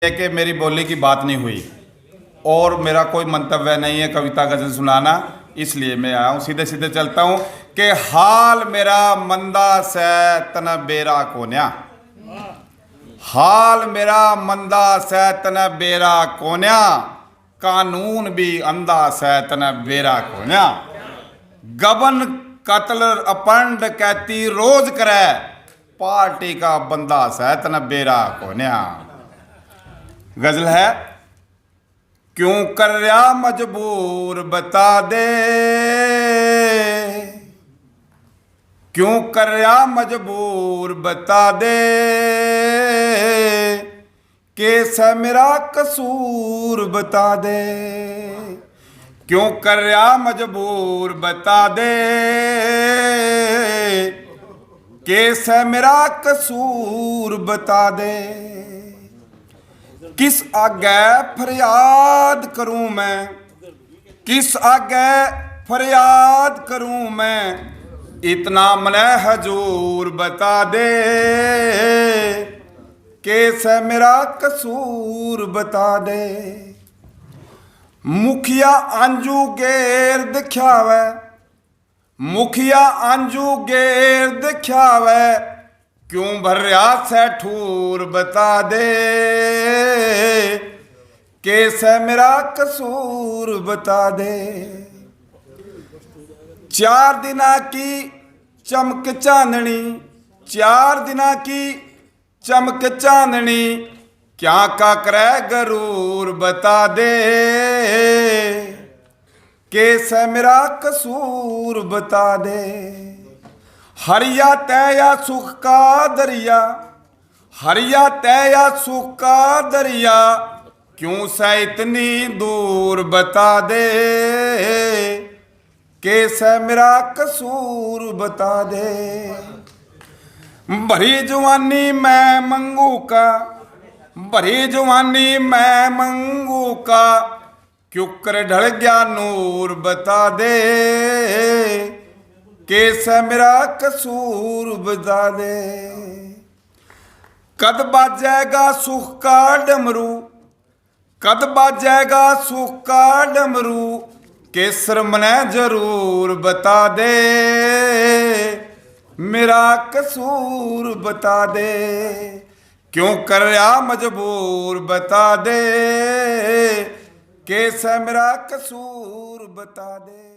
कि मेरी बोली की बात नहीं हुई और मेरा कोई मंतव्य नहीं है कविता गजल सुनाना, इसलिए मैं आया हूँ। सीधे सीधे चलता हूँ कि हाल मेरा मंदा से तन बेरा कोन्या, हाल मेरा मंदा से तन बेरा कोन्या, कानून भी अंधा से तन बेरा कोन्या। गबन कत्ल अपंड कहती रोज करे, पार्टी का बंदा से तन बेरा कोन्या। गजल है, क्यों कर रहा मजबूर बता दे, क्यों कर रहा मजबूर बता दे, कैसा मेरा कसूर बता दे। क्यों कर रहा मजबूर बता दे, कैसा मेरा कसूर बता दे। किस आगे फरियाद करूं मैं, किस आगे फरियाद करूं मैं, इतना मने हजूर बता दे, कैसे मेरा कसूर बता दे। मुखिया अंजू गेर दिखावे, मुखिया अंजू गेर दिखावे, क्यों भर रहा से ठूर बता दे, कैसे मेरा कसूर बता दे। 4 दिना की चमक चांदनी, 4 दिना की चमक चांदनी, क्या का करे गरूर बता दे, कैसे मेरा कसूर बता दे। हरिया तैया सुख का दरिया, हरिया तैया सुख का दरिया, क्यों से इतनी दूर बता दे, कैसे मेरा कसूर बता दे। भरी जवानी मैं मंगू का, भरी जवानी मैं मंगू का, क्यों कर ढल गया नूर बता दे, कैसे मेरा कसूर बता दे। कद बाजेगा सुख का डमरू, कद बाजेगा सुख का डमरू, केसर मने जरूर बता दे, मेरा कसूर बता दे। क्यों कर रहा मजबूर बता दे, कैसे मेरा कसूर बता दे।